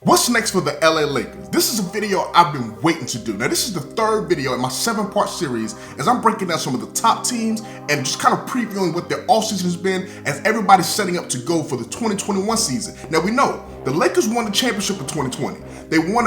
What's next for the LA Lakers? This is a video I've been waiting to do. Now, this is the third video in my 7-part series as I'm breaking down some of the top teams and just kind of previewing what their offseason has been as everybody's setting up to go for the 2021 season. Now, we know the Lakers won the championship in 2020. They won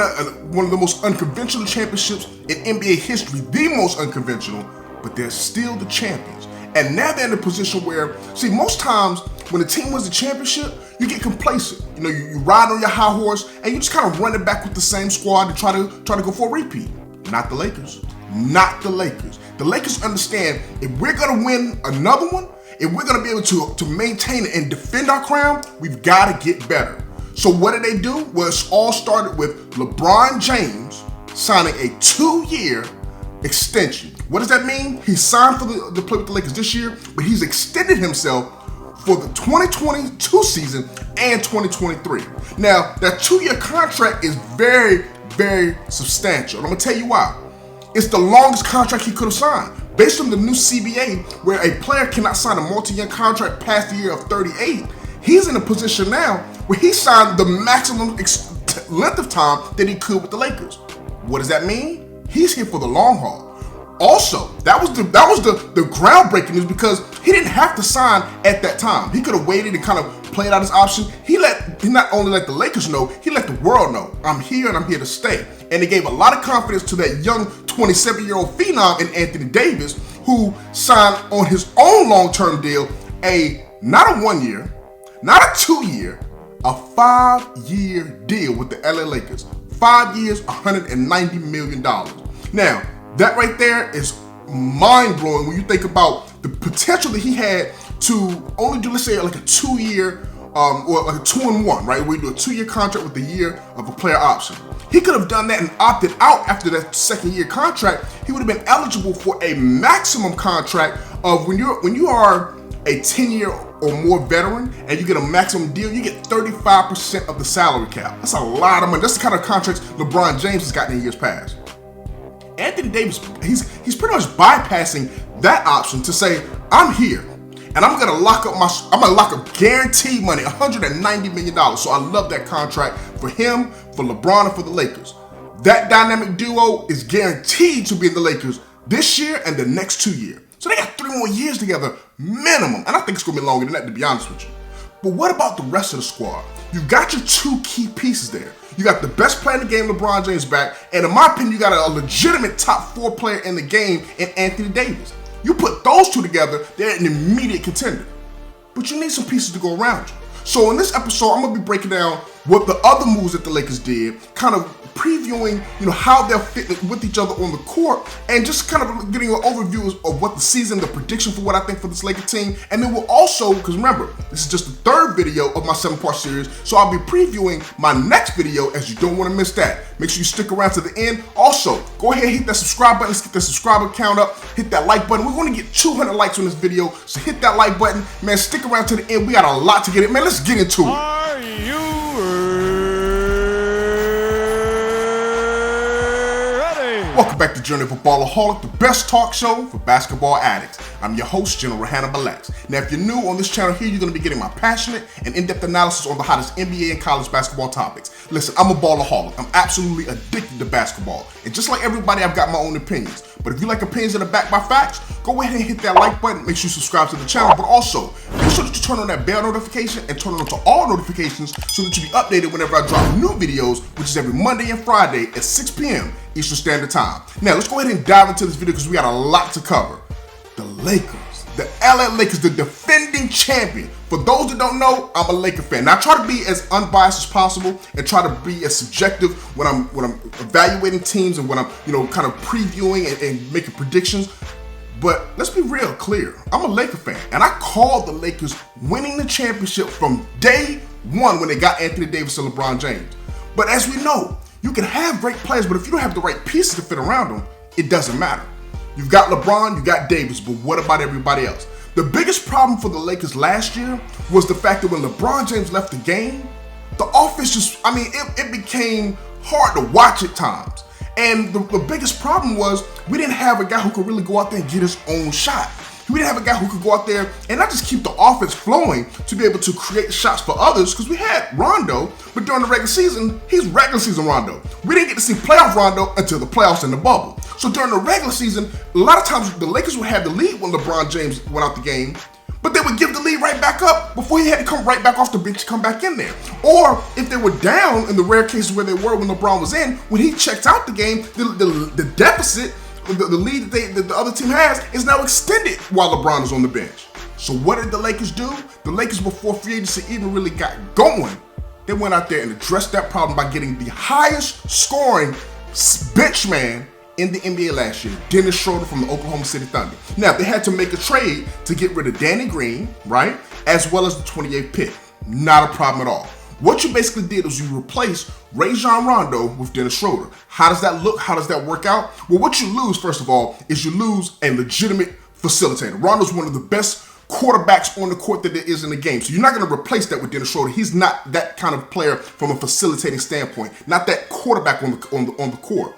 one of the most unconventional championships in NBA history, the most unconventional, but they're still the champions. And now they're in a position where, see, most times when a team wins the championship, you get complacent. You know, you ride on your high horse and you just kind of run it back with the same squad and try to go for a repeat. Not the Lakers. Not the Lakers. The Lakers understand if we're gonna win another one, if we're gonna be able to maintain and defend our crown, we've got to get better. So what did they do? Well, it all started with LeBron James signing a 2-year extension. What does that mean? He signed for to play with the Lakers this year, but he's extended himself for the 2022 season and 2023. Now, that 2-year contract is very, very substantial. And I'm gonna tell you why. It's the longest contract he could have signed. Based on the new CBA, where a player cannot sign a multi-year contract past the year of 38, he's in a position now where he signed the maximum length of time that he could with the Lakers. What does that mean? He's here for the long haul. Also, that was the groundbreaking news because he didn't have to sign at that time. He could have waited and kind of played out his option. He not only let the Lakers know, he let the world know, I'm here and I'm here to stay. And it gave a lot of confidence to that young 27-year-old phenom in Anthony Davis, who signed on his own long-term deal, not a 1-year, not a 2-year, a 5-year deal with the LA Lakers. 5 years, $190 million. Now, that right there is mind-blowing when you think about the potential that he had to only do, let's say, like a 2-year or like a 2-and-1, right? Where you do a 2-year contract with a year of a player option. He could have done that and opted out after that 2nd-year contract. He would have been eligible for a maximum contract of when you are a 10-year or more veteran and you get a maximum deal, you get 35% of the salary cap. That's a lot of money. That's the kind of contracts LeBron James has gotten in years past. Anthony Davis, he's pretty much bypassing that option to say, I'm here and I'm gonna lock up guaranteed money, $190 million. So I love that contract for him, for LeBron, and for the Lakers. That dynamic duo is guaranteed to be in the Lakers this year and the next 2 years. So they got 3 more years together, minimum. And I think it's gonna be longer than that, to be honest with you. But what about the rest of the squad? You've got your 2 key pieces there. You got the best player in the game, LeBron James, back. And in my opinion, you got a legitimate top 4 player in the game in Anthony Davis. You put those 2 together, they're an immediate contender. But you need some pieces to go around you. So in this episode, I'm going to be breaking down what the other moves that the Lakers did, kind of previewing, how they'll fit with each other on the court, and just kind of getting an overview of what the season, the prediction for what I think for this Lakers team. And then we'll also, because remember, this is just the 3rd video of my 7-part series, so I'll be previewing my next video, as you don't want to miss that. Make sure you stick around to the end. Also, go ahead and hit that subscribe button. Let's get that subscriber count up. Hit that like button. We're going to get 200 likes on this video, so hit that like button. Man, stick around to the end. We got a lot to get in. Man, let's get into it. Are you Welcome back to Journey of a Ballaholic, the best talk show for basketball addicts. I'm your host, General Hannibal. Now, if you're new on this channel here, you're going to be getting my passionate and in-depth analysis on the hottest NBA and college basketball topics. Listen, I'm a ballaholic. I'm absolutely addicted to basketball. And just like everybody, I've got my own opinions. But if you like opinions that are backed by facts, go ahead and hit that like button. Make sure you subscribe to the channel. But also, make sure that you turn on that bell notification and turn it on to all notifications so that you'll be updated whenever I drop new videos, which is every Monday and Friday at 6 p.m. Eastern Standard Time. Now, let's go ahead and dive into this video because we got a lot to cover. The Lakers, the LA Lakers, the defending champion. For those that don't know, I'm a Laker fan. Now, I try to be as unbiased as possible and try to be as subjective when I'm evaluating teams and when I'm, kind of previewing and making predictions. But let's be real clear. I'm a Laker fan, and I called the Lakers winning the championship from day 1 when they got Anthony Davis and LeBron James. But as we know, you can have great players, but if you don't have the right pieces to fit around them, it doesn't matter. You've got LeBron, you got Davis, but what about everybody else? The biggest problem for the Lakers last year was the fact that when LeBron James left the game, the offense it became hard to watch at times. And the biggest problem was we didn't have a guy who could really go out there and get his own shot. We didn't have a guy who could go out there and not just keep the offense flowing to be able to create shots for others, because we had Rondo, but during the regular season, he's regular season Rondo. We didn't get to see playoff Rondo until the playoffs in the bubble. So during the regular season, a lot of times the Lakers would have the lead when LeBron James went out the game, but they would give the lead right back up before he had to come right back off the bench to come back in there. Or if they were down, in the rare cases where they were when LeBron was in, when he checked out the game, the deficit, the lead that the other team has is now extended while LeBron is on the bench. So what did the Lakers do? The Lakers, before free agency even really got going, they went out there and addressed that problem by getting the highest scoring bench man in the NBA last year, Dennis Schroder from the Oklahoma City Thunder. Now, they had to make a trade to get rid of Danny Green, right, as well as the 28th pick. Not a problem at all. What you basically did was you replaced Rajon Rondo with Dennis Schroder. How does that look? How does that work out? Well, what you lose, first of all, is you lose a legitimate facilitator. Rondo's one of the best quarterbacks on the court that there is in the game. So you're not going to replace that with Dennis Schroder. He's not that kind of player from a facilitating standpoint, not that quarterback on the court.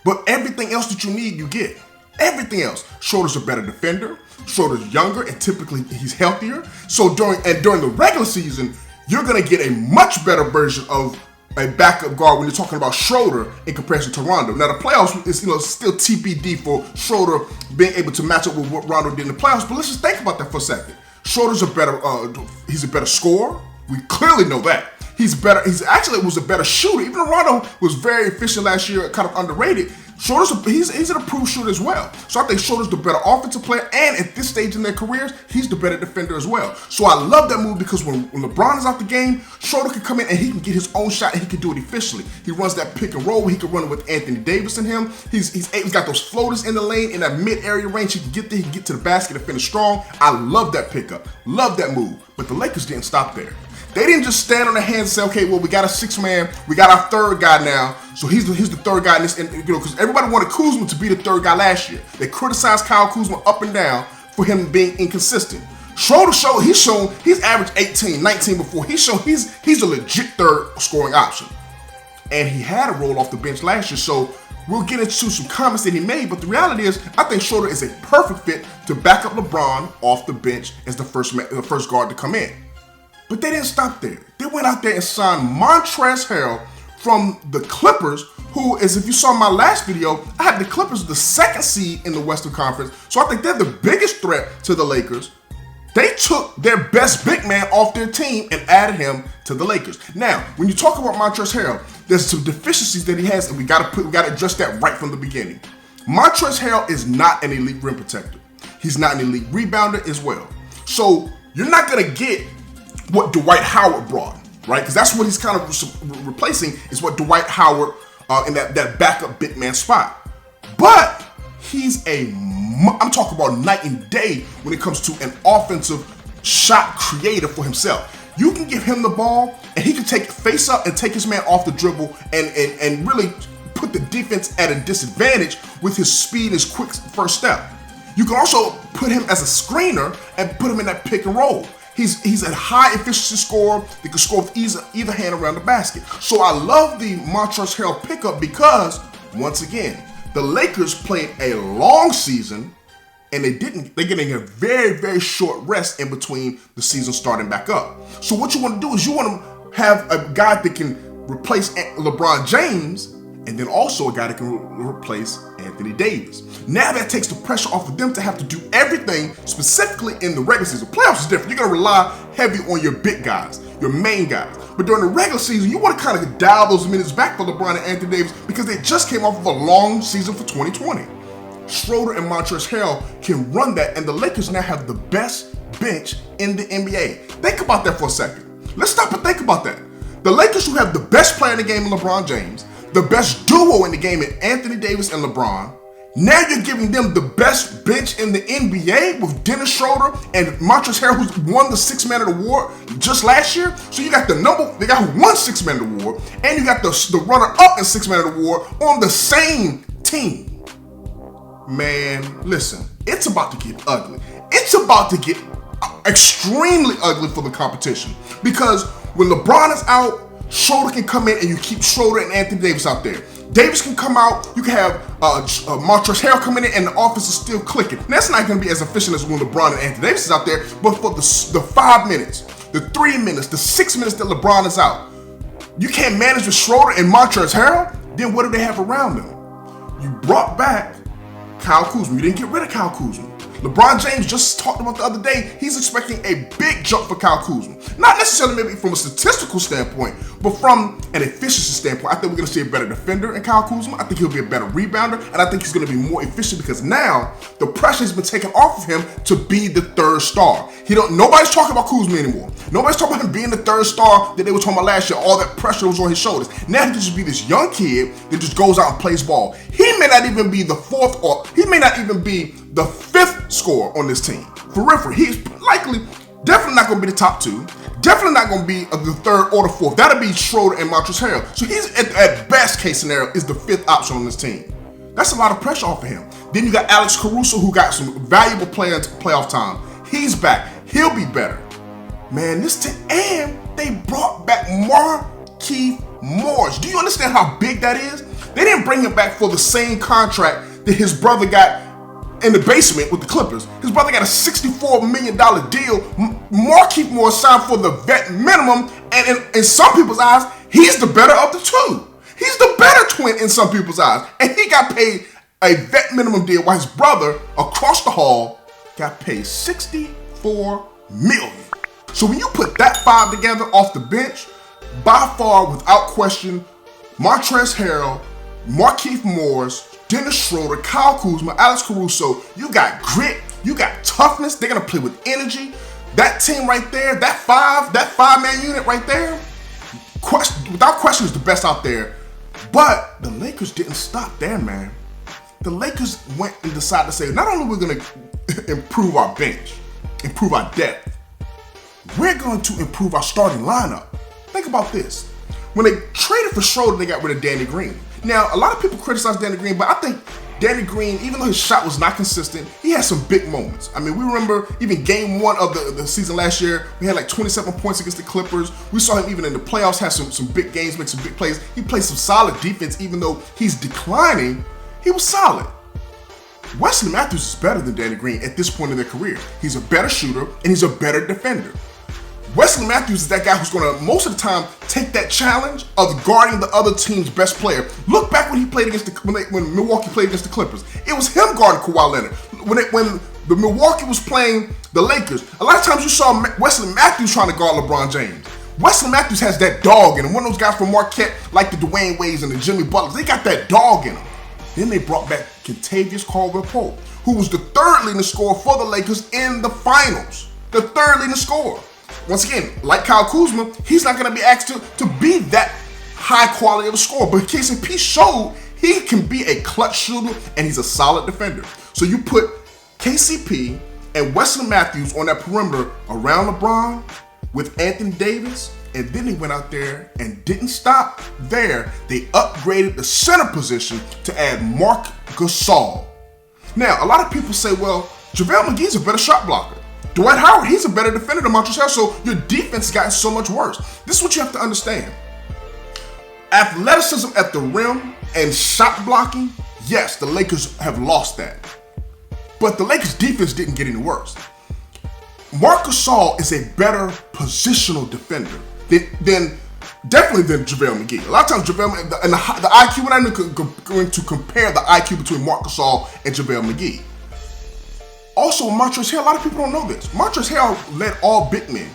But everything else that you need, you get. Everything else. Schroder's a better defender. Schroder's younger, and typically he's healthier. So during the regular season, you're going to get a much better version of a backup guard when you're talking about Schroder in comparison to Rondo. Now the playoffs is still TBD for Schroder being able to match up with what Rondo did in the playoffs. But let's just think about that for a second. Schroder's a better scorer. We clearly know that. He's better. He's actually was a better shooter. Even though Rondo was very efficient last year, kind of underrated, he's an approved shooter as well. So I think Schroder's the better offensive player, and at this stage in their careers, he's the better defender as well. So I love that move because when LeBron is out the game, Schroder can come in and he can get his own shot and he can do it efficiently. He runs that pick and roll where he can run it with Anthony Davis and him. He's got those floaters in the lane in that mid-area range. He can get there, he can get to the basket and finish strong. I love that pickup. Love that move. But the Lakers didn't stop there. They didn't just stand on their hands and say, okay, well, we got a six man, we got our third guy now, so he's the third guy in this, and because everybody wanted Kuzma to be the third guy last year. They criticized Kyle Kuzma up and down for him being inconsistent. Schroder he's averaged 18, 19 before. He's a legit third scoring option. And he had a roll off the bench last year, so we'll get into some comments that he made, but the reality is, I think Schroder is a perfect fit to back up LeBron off the bench as the first guard to come in. But they didn't stop there. They went out there and signed Montrezl Harrell from the Clippers, who is, if you saw my last video, I had the Clippers the second seed in the Western Conference. So I think they're the biggest threat to the Lakers. They took their best big man off their team and added him to the Lakers. Now, when you talk about Montrezl Harrell, there's some deficiencies that he has, and we got to address that right from the beginning. Montrezl Harrell is not an elite rim protector. He's not an elite rebounder as well. So you're not going to get what Dwight Howard brought, right? Because that's what he's kind of replacing, is what Dwight Howard in that backup big man spot. But I'm talking about night and day when it comes to an offensive shot creator for himself. You can give him the ball and he can take face up and take his man off the dribble and really put the defense at a disadvantage with his speed and his quick first step. You can also put him as a screener and put him in that pick and roll. He's a high efficiency scorer that can score with either hand around the basket. So I love the Montrezl Harrell pickup because, once again, the Lakers played a long season and they're getting a very, very short rest in between the season starting back up. So what you want to do is you want to have a guy that can replace LeBron James and then also a guy that can replace Anthony Davis. Now that takes the pressure off of them to have to do everything specifically in the regular season. Playoffs is different. You're going to rely heavy on your big guys, your main guys. But during the regular season, you want to kind of dial those minutes back for LeBron and Anthony Davis because they just came off of a long season for 2020. Schroder and Montrezl Harrell can run that, and the Lakers now have the best bench in the NBA. Think about that for a second. Let's stop and think about that. The Lakers, who have the best player in the game in LeBron James, the best duo in the game in Anthony Davis and LeBron. Now you're giving them the best bench in the NBA with Dennis Schroder and Montrezl Harrell, who's won the Six-Man Award just last year. So you got the guy who won Six-Man Award, and you got the runner-up in Six-Man Award on the same team. Man, listen, it's about to get ugly. It's about to get extremely ugly for the competition because when LeBron is out, Schroder can come in and you keep Schroder and Anthony Davis out there. Davis can come out, you can have Montrezl Harrell coming in and the offense is still clicking. And that's not going to be as efficient as when LeBron and Anthony Davis is out there, but for the 5 minutes, the 3 minutes, the 6 minutes that LeBron is out, you can't manage with Schroder and Montrezl Harrell, then what do they have around them? You brought back Kyle Kuzma. You didn't get rid of Kyle Kuzma. LeBron James just talked about the other day, he's expecting a big jump for Kyle Kuzma. Not necessarily maybe from a statistical standpoint, but from an efficiency standpoint. I think we're going to see a better defender in Kyle Kuzma. I think he'll be a better rebounder, and I think he's going to be more efficient because now the pressure has been taken off of him to be the third star. Nobody's talking about Kuzma anymore. Nobody's talking about him being the third star that they were talking about last year. All that pressure was on his shoulders. Now he can just be this young kid that just goes out and plays ball. He may not even be the fourth, or he may not even be the fifth scorer on this team. For real, he's definitely not going to be the top two. Definitely not going to be the third or the fourth. That'll be Schroder and Montrezl Harrell. So he's at best case scenario is the fifth option on this team. That's a lot of pressure off of him. Then you got Alex Caruso, who got some valuable playoff time. He's back. He'll be better. Man, this team, and they brought back Markieff Morris. Do you understand how big that is? They didn't bring him back for the same contract that his brother got in the basement with the Clippers. His brother got a $64 million deal. Markieff Morris signed for the vet minimum, and in some people's eyes, he's the better of the two. He's the better twin in some people's eyes. And he got paid a vet minimum deal while his brother across the hall got paid $64 million. So when you put that five together off the bench, by far, without question, Montrezl Harrell, Markieff Morris, Dennis Schroder, Kyle Kuzma, Alex Caruso, you got grit, you got toughness, they're gonna play with energy. That team right there, that five-man unit right there, without question is the best out there. But the Lakers didn't stop there, man. The Lakers went and decided to say, not only are we gonna improve our bench, improve our depth, we're going to improve our starting lineup. Think about this. When they traded for Schroder, they got rid of Danny Green. Now, a lot of people criticize Danny Green, but I think Danny Green, even though his shot was not consistent, he had some big moments. I mean, we remember even game one of the season last year, we had like 27 points against the Clippers. We saw him even in the playoffs have some big games, make some big plays. He played some solid defense, even though he's declining, he was solid. Wesley Matthews is better than Danny Green at this point in their career. He's a better shooter, and he's a better defender. Wesley Matthews is that guy who's going to, most of the time, take that challenge of guarding the other team's best player. Look back when he played against when Milwaukee played against the Clippers. It was him guarding Kawhi Leonard. When the Milwaukee was playing the Lakers, a lot of times you saw Wesley Matthews trying to guard LeBron James. Wesley Matthews has that dog in him. One of those guys from Marquette, like the Dwayne Wades and the Jimmy Butlers, they got that dog in them. Then they brought back Kentavious Caldwell-Pope, who was the third leading scorer for the Lakers in the finals. The third leading scorer. Once again, like Kyle Kuzma, he's not going to be asked to be that high quality of a scorer. But KCP showed he can be a clutch shooter and he's a solid defender. So you put KCP and Wesley Matthews on that perimeter around LeBron with Anthony Davis, and then they went out there and didn't stop there. They upgraded the center position to add Marc Gasol. Now, a lot of people say, well, JaVale McGee's a better shot blocker. Dwight Howard, he's a better defender than Montrezl, so your defense has gotten so much worse. This is what you have to understand. Athleticism at the rim and shot blocking, yes, the Lakers have lost that. But the Lakers' defense didn't get any worse. Marc Gasol is a better positional defender than JaVale McGee. A lot of times JaVale and the IQ, we're not even going to compare the IQ between Marc Gasol and JaVale McGee. Also, Montrezl Harrell, a lot of people don't know this. Montrezl Harrell led all big men.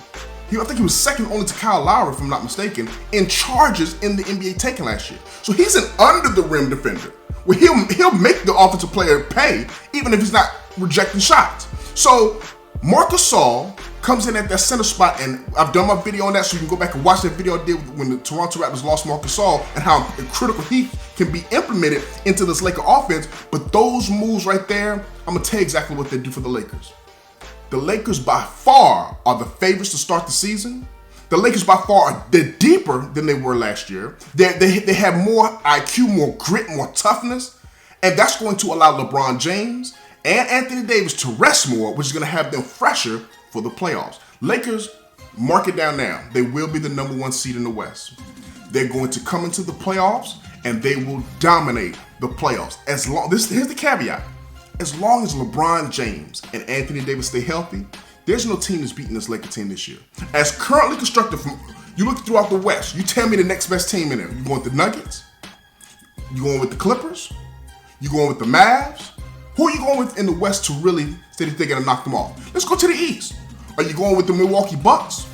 I think he was second only to Kyle Lowry, if I'm not mistaken, in charges in the NBA taken last year. So he's an under-the-rim defender, where he'll make the offensive player pay, even if he's not rejecting shots. So Marc Gasol comes in at that center spot, and I've done my video on that, so you can go back and watch that video I did when the Toronto Raptors lost Marc Gasol and how critical he can be implemented into this Laker offense. But those moves right there, I'm going to tell you exactly what they do for the Lakers. The Lakers by far are the favorites to start the season. The Lakers by far they're deeper than they were last year. They have more IQ, more grit, more toughness, and that's going to allow LeBron James and Anthony Davis to rest more, which is going to have them fresher for the playoffs. Lakers, mark it down now. They will be the #1 seed in the West. They're going to come into the playoffs and they will dominate the playoffs. Here's the caveat. As long as LeBron James and Anthony Davis stay healthy, there's no team that's beating this Lakers team this year. As currently constructed, you look throughout the West, you tell me the next best team in there. You going with the Nuggets? You going with the Clippers? You going with the Mavs? Who are you going with in the West to really say that they're going to knock them off? Let's go to the East. Are you going with the Milwaukee Bucks?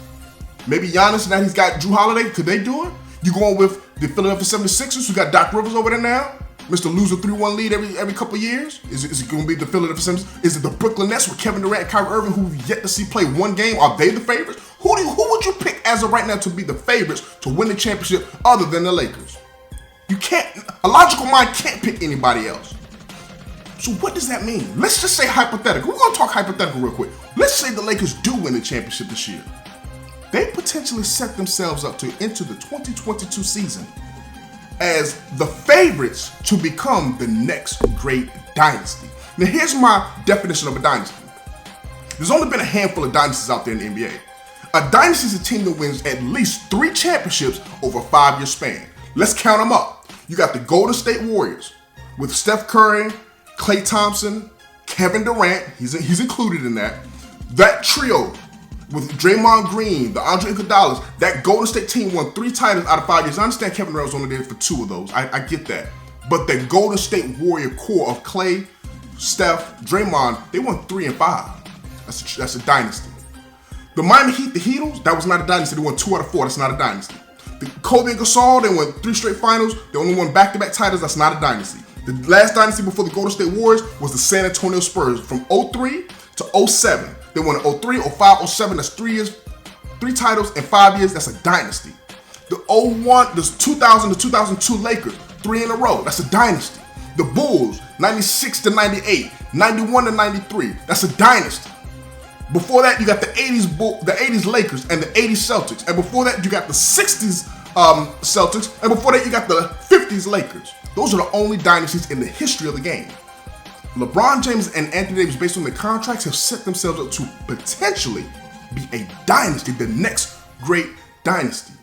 Maybe Giannis, now he's got Drew Holiday. Could they do it? You going with the Philadelphia 76ers, who got Doc Rivers over there now? Mr. Loser 3-1 lead every couple years? Is it going to be the Philadelphia 76ers? Is it the Brooklyn Nets with Kevin Durant and Kyrie Irving, who we've yet to see play one game? Are they the favorites? Who would you pick as of right now to be the favorites to win the championship other than the Lakers? You can't, a logical mind can't pick anybody else. So what does that mean? Let's just say hypothetical. We're going to talk hypothetical real quick. Let's say the Lakers do win the championship this year. They potentially set themselves up to enter the 2022 season as the favorites to become the next great dynasty. Now here's my definition of a dynasty. There's only been a handful of dynasties out there in the NBA. A dynasty is a team that wins at least 3 championships over a 5-year span. Let's count them up. You got the Golden State Warriors with Steph Curry, Klay Thompson, Kevin Durant, he's included in that. That trio with Draymond Green, the Andre Iguodala's, that Golden State team won 3 titles out of 5 years. I understand Kevin Durant was only there for 2 of those. I get that. But the Golden State Warrior core of Klay, Steph, Draymond, they won 3 and 5. That's a dynasty. The Miami Heat, the Heatles, that was not a dynasty. They won 2 out of 4. That's not a dynasty. The Kobe and Gasol, they won 3 straight finals. They only won back-to-back titles. That's not a dynasty. The last dynasty before the Golden State Warriors was the San Antonio Spurs from 03 to 07. They won 03, 05, 07. That's 3 years, 3 titles in 5 years. That's a dynasty. The 2000 to 2002 Lakers, 3 in a row. That's a dynasty. The Bulls, 96 to 98, 91 to 93. That's a dynasty. Before that, you got the 80s Lakers and the 80s Celtics. And before that, you got the 60s Celtics. And before that, you got the 50s Lakers. Those are the only dynasties in the history of the game. LeBron James and Anthony Davis, based on their contracts, have set themselves up to potentially be a dynasty, the next great dynasty.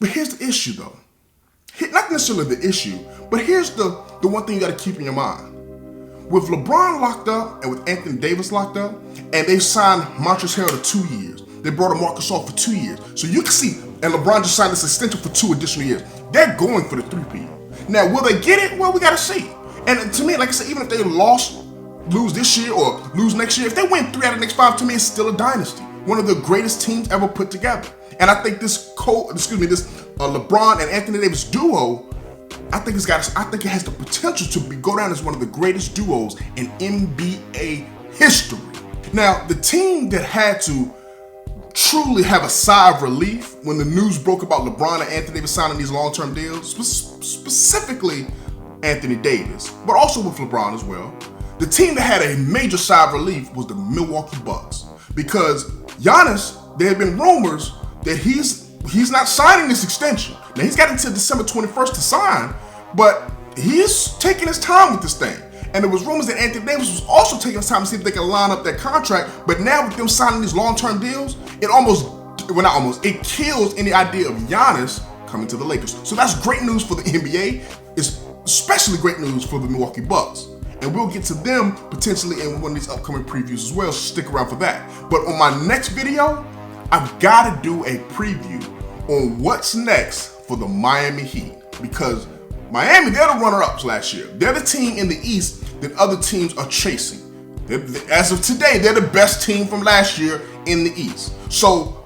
But here's the issue, though. Not necessarily the issue, but here's the one thing you got to keep in your mind. With LeBron locked up and with Anthony Davis locked up, and they've signed Montrezl Harrell to 2 years. They brought in Marc Gasol for 2 years. So you can see, and LeBron just signed this extension for 2 additional years. They're going for the 3-peat. Now, will they get it? Well, we got to see. And to me, like I said, even if they lose this year or lose next year, if they win 3 out of the next 5, to me, it's still a dynasty. One of the greatest teams ever put together. And I think this LeBron and Anthony Davis duo, I think it has the potential to go down as one of the greatest duos in NBA history. Now, the team that had to truly have a sigh of relief when the news broke about LeBron and Anthony Davis signing these long-term deals, specifically Anthony Davis, but also with LeBron as well. The team that had a major sigh of relief was the Milwaukee Bucks, because Giannis, there had been rumors that he's not signing this extension. Now, he's got until December 21st to sign, but he is taking his time with this thing. And there was rumors that Anthony Davis was also taking his time to see if they can line up that contract. But now with them signing these long-term deals, it kills any idea of Giannis coming to the Lakers. So that's great news for the NBA. It's especially great news for the Milwaukee Bucks. And we'll get to them potentially in one of these upcoming previews as well, so stick around for that. But on my next video, I've got to do a preview on what's next for the Miami Heat, because Miami, they're the runner-ups last year. They're the team in the East that other teams are chasing. As of today, they're the best team from last year in the East. So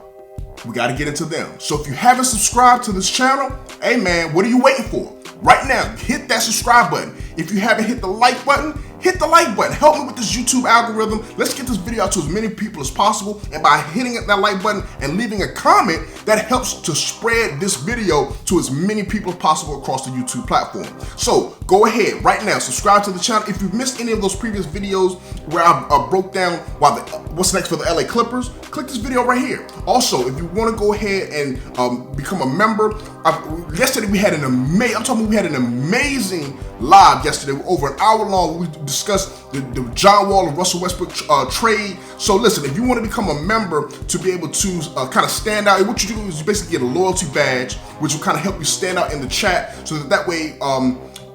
we got to get into them. So if you haven't subscribed to this channel, hey man, what are you waiting for? Right now, hit that subscribe button. If you haven't hit the like button, hit the like button. Help me with this YouTube algorithm. Let's get this video out to as many people as possible. And by hitting that like button and leaving a comment, that helps to spread this video to as many people as possible across the YouTube platform. So go ahead right now, subscribe to the channel. If you've missed any of those previous videos where I broke down what's next for the LA Clippers, click this video right here. Also, if you want to go ahead and become a member, yesterday we had an amazing live yesterday, over an hour long. discuss the John Wall and Russell Westbrook trade. So listen, if you want to become a member to be able to kind of stand out, what you do is you basically get a loyalty badge, which will kind of help you stand out in the chat, so that way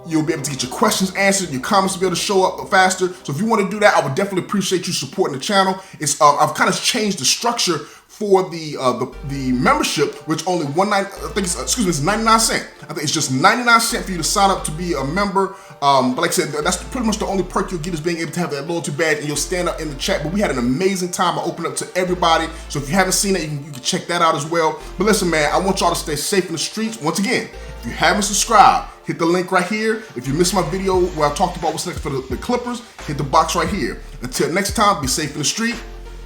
you'll be able to get your questions answered, your comments will be able to show up faster. So if you want to do that, I would definitely appreciate you supporting the channel. It's I've kind of changed the structure for the membership, which only it's 99 cents. I think it's just 99 cents for you to sign up to be a member. But like I said, that's pretty much the only perk you'll get, is being able to have that loyalty badge, and you'll stand up in the chat. But we had an amazing time. I opened up to everybody. So if you haven't seen it, you can check that out as well. But listen, man, I want y'all to stay safe in the streets. Once again, if you haven't subscribed, hit the link right here. If you missed my video where I talked about what's next for the Clippers, hit the box right here. Until next time, be safe in the street.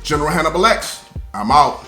General Hannibal X, I'm out.